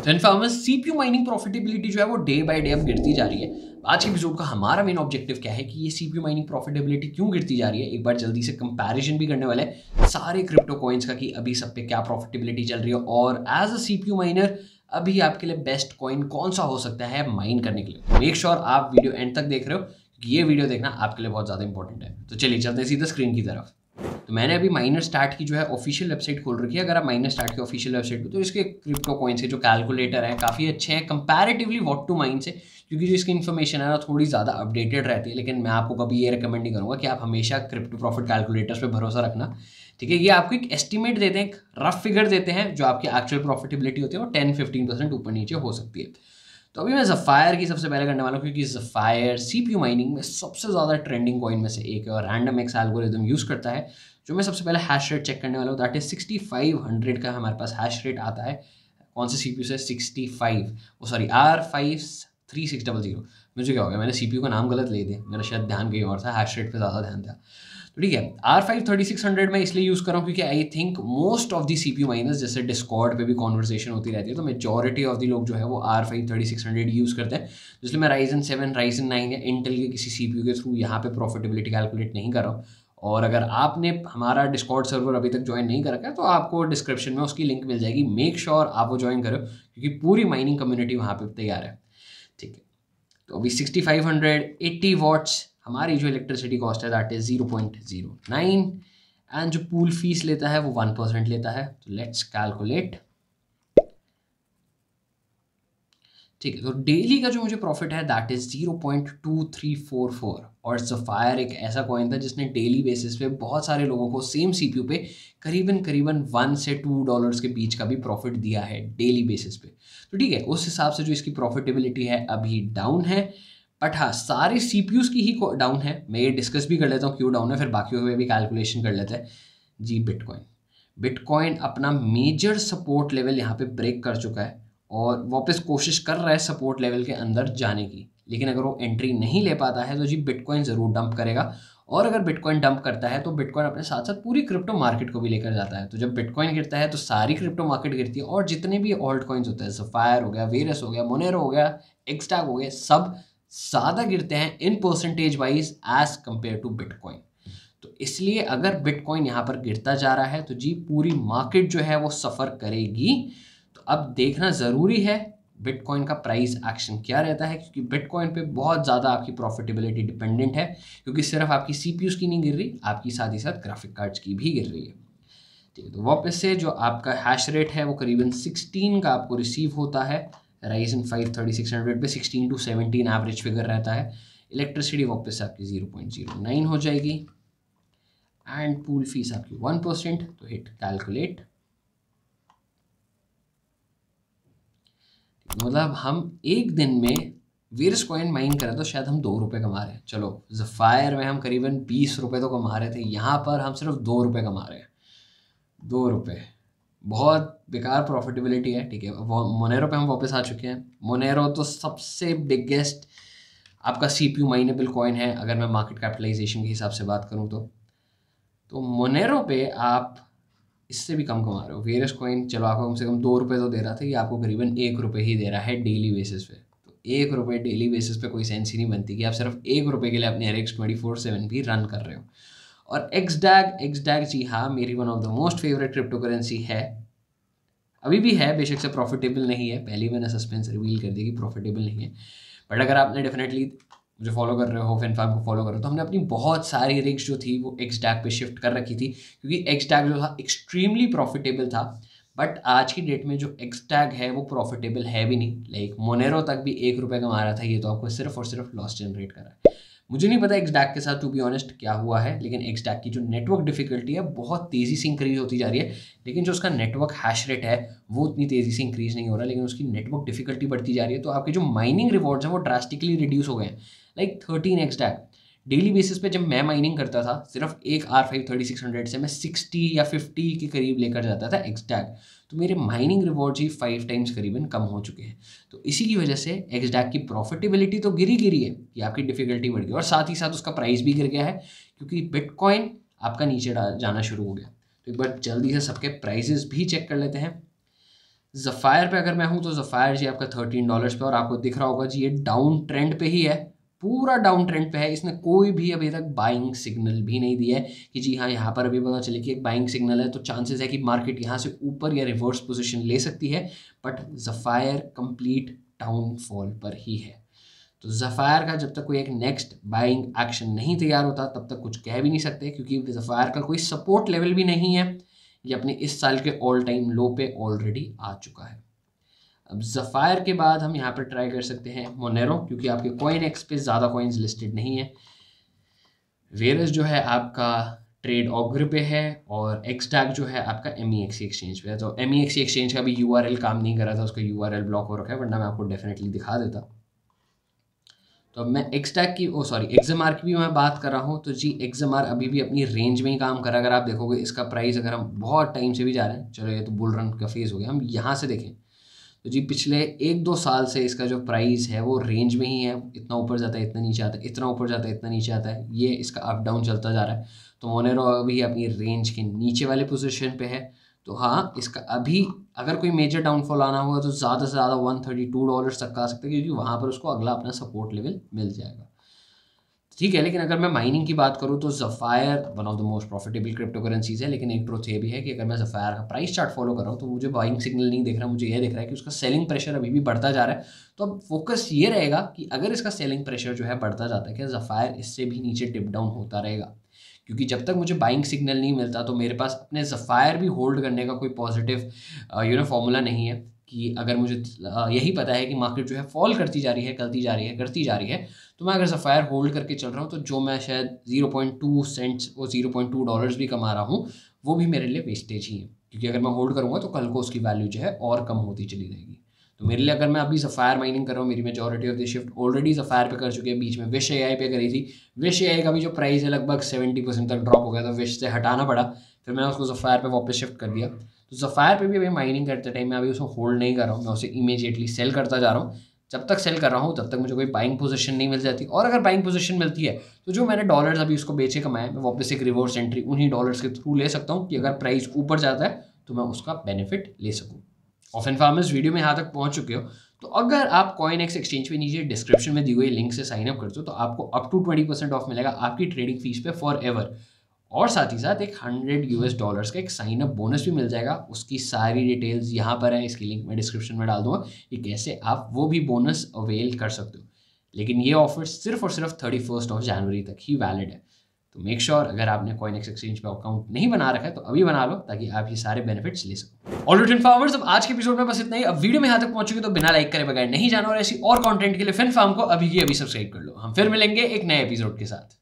तो इनफॉर्मस CPU mining profitability जो है वो डे बाय डे अब गिरती जा रही है। आज के एपिसोड का हमारा मेन ऑब्जेक्टिव क्या है कि ये सीपीयू माइनिंग प्रॉफिटेबिलिटी क्यों गिरती जा रही है, एक बार जल्दी से कंपैरिजन भी करने वाले हैं सारे क्रिप्टो कॉइन्स का कि अभी सब पे क्या प्रॉफिटेबिलिटी चल रही है, और एज अ सीपीयू माइनर अभी आपके लिए बेस्ट कॉइन कौन सा हो सकता है माइन करने के लिए। मेक श्योर आप वीडियो एंड तक देख रहे हो क्योंकि ये वीडियो देखना आपके लिए बहुत ज़्यादा इंपॉर्टेंट है। तो चलिए चलते हैं सीधा स्क्रीन की तरफ। तो मैंने अभी माइनर स्टार्ट की जो है ऑफिशियल वेबसाइट खोल रखी है। अगर आप माइनर स्टार्ट की ऑफिशियल वेबसाइट पे तो इसके क्रिप्टो कॉइन्स के जो कैलकुलेटर है काफ़ी अच्छे हैं कंपैरेटिवली व्हाट टू माइन से, क्योंकि जो इसकी इन्फॉर्मेशन है ना थोड़ी ज़्यादा अपडेटेड रहती है। लेकिन मैं आपको कभी ये रिकमेंड नहीं करूँगा कि आप हमेशा क्रिप्टो प्रॉफिट कैलकुलेटर्स पे भरोसा रखना, ठीक है। ये आपको एक एस्टिमेट देते हैं, एक रफ फिगर देते हैं, जो आपकी एक्चुअल प्रॉफिटेबिलिटी होती है वो 10-15% ऊपर नीचे हो सकती है। तो अभी मैं ज़फायर की सबसे पहले करने वाला हूँ क्योंकि ज़फायर सीपीयू माइनिंग में सबसे ज़्यादा ट्रेंडिंग कॉइन में से एक है और रैंडम एक्स एल्गोरिथम यूज़ करता है। जो मैं सबसे पहले हैश रेट चेक करने वाला हूँ दैट इज 6500 का हमारे पास हैश रेट आता है। कौन से सीपीयू से? 65 R5-3600। मुझे क्या हो गया, मैंने सीपीयू का नाम गलत ले दिया, मेरा शायद ध्यान कहीं और था, हैश रेट पे ज़्यादा ध्यान था। तो ठीक है, R5-3600 मैं इसलिए यूज़ कर रहा हूँ क्योंकि I think most of the CPU miners, जैसे डिस्कॉर्ड पे भी कॉन्वर्सेशन होती रहती है, तो मेजॉरिटी ऑफ दी लोग जो है वो R5-3600 यूज़ करते हैं। इसलिए मैं Ryzen 7, Ryzen 9 या इंटेल के किसी सीपीयू के थ्रू यहाँ पे प्रॉफिटेबिलिटी कैलकुलेट नहीं कर रहा हूँ। और अगर आपने हमारा डिस्कॉर्ड सर्वर अभी तक ज्वाइन नहीं कर रखा है तो आपको डिस्क्रिप्शन में उसकी लिंक मिल जाएगी। मेक श्योर आप वो ज्वाइन करो क्योंकि पूरी माइनिंग कम्युनिटी वहाँ पे तैयार है, ठीक है। तो अभी 6580 वॉट्स हमारी जो इलेक्ट्रिसिटी कॉस्ट है दैट इज 0.09 एंड जो पूल फीस लेता है वो 1% लेता है। तो लेट्स कैलकुलेट, ठीक है। तो डेली का जो मुझे प्रॉफिट है दैट इज 0.2344 और ज़फायर एक ऐसा कॉइन था जिसने डेली बेसिस पे बहुत सारे लोगों को सेम सीपीयू पे करीबन $1 से $2 के बीच का भी प्रॉफिट दिया है डेली बेसिस पे। तो ठीक है, उस हिसाब से जो इसकी प्रॉफिटेबिलिटी है अभी डाउन है, बट हाँ सारे सीपीयूज़ की ही डाउन है। मैं ये डिस्कस भी कर लेता हूँ क्यों डाउन है, फिर बाकियों में भी कैलकुलेशन कर लेते हैं जी। बिटकॉइन अपना मेजर सपोर्ट लेवल यहाँ पे ब्रेक कर चुका है और वापस कोशिश कर रहा है सपोर्ट लेवल के अंदर जाने की, लेकिन अगर वो एंट्री नहीं ले पाता है तो जी बिटकॉइन ज़रूर डंप करेगा। और अगर बिटकॉइन डंप करता है तो बिटकॉइन अपने साथ साथ पूरी क्रिप्टो मार्केट को भी लेकर जाता है। तो जब बिटकॉइन गिरता है तो सारी क्रिप्टो मार्केट गिरती है और जितने भी ऑल्ट कॉइन्स होते हैं, ज़फायर हो गया, वेरस हो गया, मोनेरो हो गया, एक्सटैग हो गया, सब ज़्यादा गिरते हैं in percentage wise as compare to Bitcoin. तो इसलिए अगर बिटकॉइन यहाँ पर गिरता जा रहा है तो जी पूरी मार्केट जो है वो सफ़र करेगी। तो अब देखना ज़रूरी है बिटकॉइन का प्राइस एक्शन क्या रहता है, क्योंकि बिटकॉइन पे बहुत ज़्यादा आपकी प्रॉफिटेबिलिटी डिपेंडेंट है, क्योंकि सिर्फ आपकी सीपीयूज़ की नहीं गिर रही, आपकी साथ ही साथ ग्राफिक कार्ड्स की भी गिर रही है, ठीक है। तो वापस से जो आपका हैश रेट है वो करीबन 16 का आपको रिसीव होता है। Ryzen 5 3600 पे 16 to 17 एवरेज फिगर रहता है। इलेक्ट्रिसिटी वापस से आपकी 0.09 हो जाएगी एंड पूल फीस आपकी 1%। तो हिट कैलकुलेट, मतलब हम एक दिन में वेरस कॉइन माइन करें तो शायद हम 2 रुपये कमा रहे हैं। चलो ज़फायर में हम करीबन 20 रुपये तो कमा रहे थे, यहाँ पर हम सिर्फ 2 रुपये कमा रहे हैं। 2 रुपये बहुत बेकार प्रॉफिटेबिलिटी है, ठीक है। मोनेरो पे हम वापस आ चुके हैं। मोनेरो तो सबसे बिगेस्ट आपका सीपीयू माइनेबल कॉइन है अगर मैं मार्केट कैपिटलाइजेशन के हिसाब से बात करूँ तो मोनेरो पे आप इससे भी कम कमा रहे हो। वेरस कॉइन चलो आपको कम से कम 2 रुपये तो दे रहा था, ये आपको करीबन 1 रुपये ही दे रहा है डेली बेसिस पे। तो 1 रुपये डेली बेसिस पे कोई सेंस ही नहीं बनती कि आप सिर्फ 1 रुपये के लिए अपने RX 24/7 भी रन कर रहे हो। और एक्सडैग जी हाँ मेरी one of the most favourite crypto currency है, अभी भी है, बेशक से प्रॉफिटेबल नहीं है, पहले मैंने सस्पेंस रिवील कर दिया कि प्रॉफिटेबल नहीं है। बट अगर आपने डेफिनेटली मुझे फॉलो कर रहे हो, FinFam को फॉलो कर रहे हो, तो हमने अपनी बहुत सारी रिग्स जो थी वो एक्सटैग पे शिफ्ट कर रखी थी, क्योंकि एक्सटैग जो था एक्सट्रीमली प्रॉफिटेबल था। बट आज की डेट में जो एक्सटैग है वो प्रॉफिटेबल है भी नहीं। लाइक मोनेरो तक भी 1 रुपये कमा रहा था, ये तो आपको सिर्फ और सिर्फ लॉस जनरेट कर रहा है। मुझे नहीं पता एक्सटैग के साथ टू बी ऑनेस्ट क्या हुआ है, लेकिन एक्सटैग की जो नेटवर्क डिफिकल्टी है बहुत तेज़ी से इंक्रीज होती जा रही है, लेकिन जो उसका नेटवर्क हैश रेट है वो उतनी तेज़ी से इंक्रीज नहीं हो रहा, लेकिन उसकी नेटवर्क डिफिकल्टी बढ़ती जा रही है। तो आपके जो माइनिंग रिवॉर्ड्स हैं वो ड्रास्टिकली रिड्यूस हो गए हैं। लाइक 13 एक्सटैग डेली बेसिस पे जब मैं माइनिंग करता था सिर्फ एक R5-3600 से मैं 60 या 50 के करीब लेकर जाता था एक्सटैग, तो मेरे माइनिंग रिवॉर्ड्स ही 5 टाइम्स करीबन कम हो चुके हैं। तो इसी की वजह से एक्सटैग की प्रॉफिटेबिलिटी तो गिरी है कि आपकी डिफिकल्टी बढ़ गई और साथ ही साथ उसका प्राइस भी गिर गया है, क्योंकि बिटकॉइन आपका नीचे जाना शुरू हो गया। तो एक बार जल्दी से सबके प्राइजेस भी चेक कर लेते हैं। ज़फ़ायर पे अगर मैं हूँ तो ज़फ़ायर जी आपका $13 पे, और आपको दिख रहा होगा जी ये डाउन ट्रेंड पे ही है, पूरा डाउन ट्रेंड पे है। इसने कोई भी अभी तक बाइंग सिग्नल भी नहीं दिया है कि जी हाँ यहाँ पर अभी पता चले कि एक बाइंग सिग्नल है, तो चांसेस है कि मार्केट यहाँ से ऊपर या रिवर्स पोजीशन ले सकती है। बट ज़फ़ायर कंप्लीट डाउनफॉल पर ही है। तो ज़फ़ायर का जब तक कोई एक नेक्स्ट बाइंग एक्शन नहीं तैयार होता तब तक कुछ कह भी नहीं सकते, क्योंकि ज़फ़ायर का कोई सपोर्ट लेवल भी नहीं है। ये अपने इस साल के ऑल टाइम लो पे ऑलरेडी आ चुका है। अब ज़फ़ायर के बाद हम यहाँ पर ट्राई कर सकते हैं मोनेरो, क्योंकि आपके CoinEx पे ज़्यादा कॉइन्स लिस्टेड नहीं है। वेरस जो है आपका ट्रेड ऑग्र पे है, और एक्सटैग जो है आपका MEXC एक्सचेंज पे है। तो MEXC एक्सचेंज का भी URL काम नहीं कर रहा था, उसका URL ब्लॉक हो रखा है, वरना मैं आपको डेफिनेटली दिखा देता। तो अब मैं एक्सटैग की एक्सएमआर की भी मैं बात कर रहा हूँ, तो जी एक्सएमआर अभी भी अपनी रेंज में ही काम कर रहा है। अगर आप देखोगे इसका प्राइस, अगर हम बहुत टाइम से भी जा रहे हैं, चलो ये तो बुल रन का फेज़ हो गया, हम यहाँ से देखें तो जी पिछले 1-2 साल से इसका जो प्राइस है वो रेंज में ही है। इतना ऊपर जाता है, इतना नीचे आता है, इतना ऊपर जाता है, इतना नीचे आता है, ये इसका अप डाउन चलता जा रहा है। तो मोनेरो अभी अपनी रेंज के नीचे वाले पोजीशन पे है। तो हाँ, इसका अभी अगर कोई मेजर डाउनफॉल आना हुआ तो ज़्यादा से ज़्यादा $132 तक का आ सकता है, क्योंकि वहाँ पर उसको अगला अपना सपोर्ट लेवल मिल जाएगा। ठीक है, लेकिन अगर मैं माइनिंग की बात करूँ तो Zephyr one of the most profitable cryptocurrencies है। लेकिन एक ट्रुथ ये भी है कि अगर मैं ज़फ़ायर का प्राइस चार्ट फॉलो कर रहा हूँ तो मुझे बाइंग सिग्नल नहीं दिख रहा, मुझे ये दिख रहा है कि उसका सेलिंग प्रेशर अभी भी बढ़ता जा रहा है। तो अब फोकस ये रहेगा कि अगर इसका सेलिंग प्रेशर जो है बढ़ता जाता है, क्या ज़फ़ायर इससे भी नीचे टिप डाउन होता रहेगा? क्योंकि जब तक मुझे बाइंग सिग्नल नहीं मिलता तो मेरे पास अपने ज़फ़ायर भी होल्ड करने का कोई पॉजिटिव फॉर्मूला नहीं है। कि अगर मुझे यही पता है कि मार्केट जो है फॉल करती जा रही है, करती जा रही है, तो मैं अगर ज़फ़ायर होल्ड करके चल रहा हूँ तो जो मैं शायद 0.2 सेंट्स और $0.2 भी कमा रहा हूँ, वो भी मेरे लिए वेस्टेज ही है। क्योंकि अगर मैं होल्ड करूँगा तो कल को उसकी वैल्यू जो है और कम होती चली जाएगी। तो मेरे लिए, अगर मैं अभी ज़फ़ायर माइनिंग कर रहा हूँ, मेरी majority of the shift already Zephyr पे कर चुकी है। बीच में विश AI पे करी थी, विश AI का भी जो प्राइस है लगभग 70% तक ड्रॉप हो गया, तो विश से हटाना पड़ा, फिर मैंने उसको ज़फ़ायर पे वापस शिफ्ट कर दिया। तो ज़फ़ायर पे भी अभी माइनिंग करते टाइम मैं अभी उसको होल्ड नहीं कर रहा हूँ, मैं उसे इमीडिएटली सेल करता जा रहा हूँ। जब तक सेल कर रहा हूँ तब तक मुझे कोई बाइंग पोजीशन नहीं मिल जाती, और अगर बाइंग पोजीशन मिलती है तो जो मैंने डॉलर्स अभी उसको बेचे कमाए, मैं वापस एक रिवर्स एंट्री उन्हीं डॉलर्स के थ्रू ले सकता हूँ कि अगर प्राइस ऊपर जाता है तो मैं उसका बेनिफिट ले सकूँ। ऑफन फार्मर्स, वीडियो में यहाँ तक पहुँच चुके हो तो अगर आप CoinEx एक्सचेंज पे नीचे डिस्क्रिप्शन में दी हुई लिंक से साइन अप करते हो तो आपको अप टू 20% ऑफ मिलेगा आपकी ट्रेडिंग फीस पे फॉर एवर, और साथ ही साथ एक $100 का एक साइन अप बोनस भी मिल जाएगा। उसकी सारी डिटेल्स यहाँ पर है, इसकी लिंक मैं डिस्क्रिप्शन में डाल दूंगा कि कैसे आप वो भी बोनस अवेल कर सकते हो। लेकिन ये ऑफर सिर्फ और सिर्फ 31 जनवरी तक ही वैलिड है। तो मेक श्योर अगर आपने CoinEx एक्सचेंज पे अकाउंट नहीं बना रखा है तो अभी बना लो, ताकि आप ये सारे बेनिफिट्स ले सको। ऑलराइट FinFarmers, अब आज के एपिसोड में बस इतना ही। अब वीडियो में यहाँ तक पहुंचोगे तो बिना लाइक करे बगैर नहीं जाना, और ऐसी और कंटेंट के लिए FinFarm को अभी की अभी सब्सक्राइब कर लो। हम फिर मिलेंगे एक नए एपिसोड के साथ।